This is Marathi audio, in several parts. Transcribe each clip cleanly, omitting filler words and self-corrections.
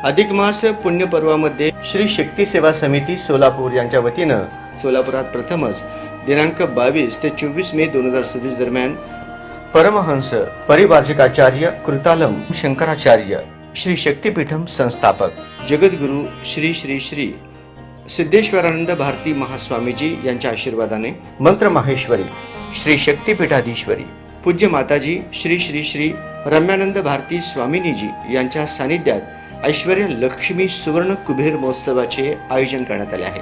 अधिक मास पुण्यपर्वामध्ये श्री शक्ती सेवा समिती सोलापूर यांच्या वतीनं सोलापुरात प्रथमच दिनांक 22 ते 24 मे 2026 दरम्यान परमहंस परिवार्जकाचार्य कृतालम शंकराचार्य श्री शक्तिपीठम संस्थापक जगद्गुरु श्री श्री श्री सिद्धेश्वरानंद भारती महास्वामीजी यांच्या आशीर्वादाने मंत्र माहेश्वरी श्री शक्तिपीठाधीश्वरी पूज्य माताजी श्री श्री श्री रम्यानंद भारती स्वामिनीजी यांच्या सानिध्यात ऐश्वर्य लक्ष्मी सुवर्ण कुबेर महोत्सवाचे आयोजन करण्यात आले आहे।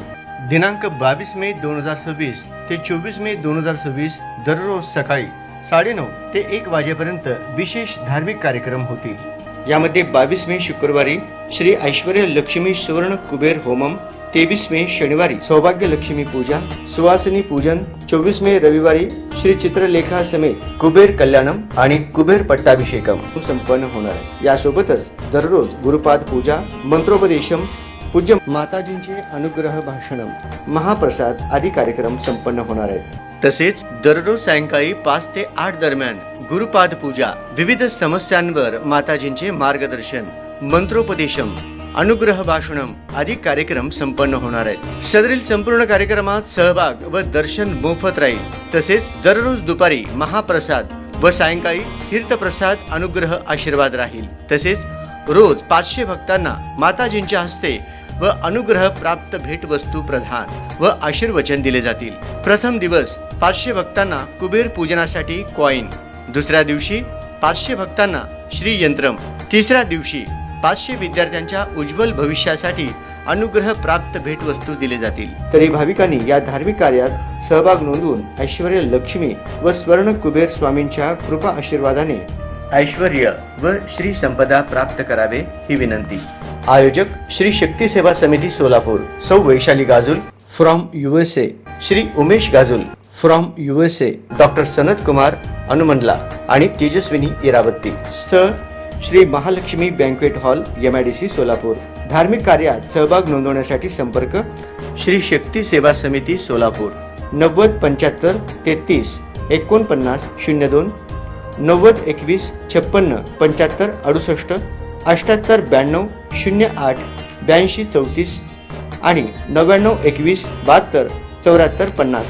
दिनांक 22 मे 2026 ते 24 मे 2026 दररोज सकाळी 9:30 ते 1 वाजेपर्यंत विशेष धार्मिक कार्यक्रम होतील। यामध्ये 22 मे शुक्रवारी श्री ऐश्वर्य लक्ष्मी सुवर्ण कुबेर होमम, 23 मे शनिवारी सौभाग्य लक्ष्मी पूजा, सुवासिनी पूजन, 24 मे रविवारी श्री चित्रलेखा समेत कुबेर कल्याणम आणि कुबेर पट्टाभिषेकम संपन्न होणार आहे। यासोबतच दररोज गुरुपाद पूजा, मंत्रोपदेशम, पूज्य माताजींचे अनुग्रह भाषणम, महाप्रसाद आदी कार्यक्रम संपन्न होणार आहेत। तसेच दररोज सायंकाळी 5 ते 8 दरम्यान गुरुपाद पूजा, विविध समस्यांवर माताजींचे मार्गदर्शन, मंत्रोपदेशम, अनुग्रह भाषणम आदी कार्यक्रम संपन्न होणार आहेत। सदरील संपूर्ण कार्यक्रमात सहभाग व दर्शन मोफत राहील। तसेच दररोज दुपारी महाप्रसाद व सायंकाळी तीर्थप्रसाद अनुग्रह आशीर्वाद राहील। तसेच रोज 500 भक्तांना माताजींच्या हस्ते व अनुग्रह प्राप्त भेट वस्तू प्रदान व आशीर्वचन दिले जातील। प्रथम दिवस 500 भक्तांना कुबेर पूजनासाठी कॉइन, दुसऱ्या दिवशी 500 भक्तांना श्री यंत्रम, तिसऱ्या दिवशी 500 विद्यार्थ्यांच्या उज्ज्वल भविष्यासाठी अनुग्रह प्राप्त भेटवस्तू दिले जातील। तरी भाविकांनी या धार्मिक कार्यात सहभाग नोंदवून ऐश्वर्य लक्ष्मी व स्वर्ण कुबेर स्वामींच्या कृपा आशीर्वादाने ऐश्वर्य व श्री संपदा प्राप्त करावे ही विनंती। आयोजक श्री शक्ती सेवा समिती Solapur, Sau Vaishali Gajul from USA, Shri Umesh Gajul from USA, doctor Sanat Kumar Anumandla आणि तेजस्विनी इरावती। स्थळ Shri Mahalakshmi banquet hall, MIDC Solapur. धार्मिक कार्यात सहभाग नोंदवण्यासाठी संपर्क श्री शक्ती सेवा समिती सोलापूर 90 75 33 49 02 90 21 56 75 68 78 92 08 82 34 आणि 99 21 72 74 50।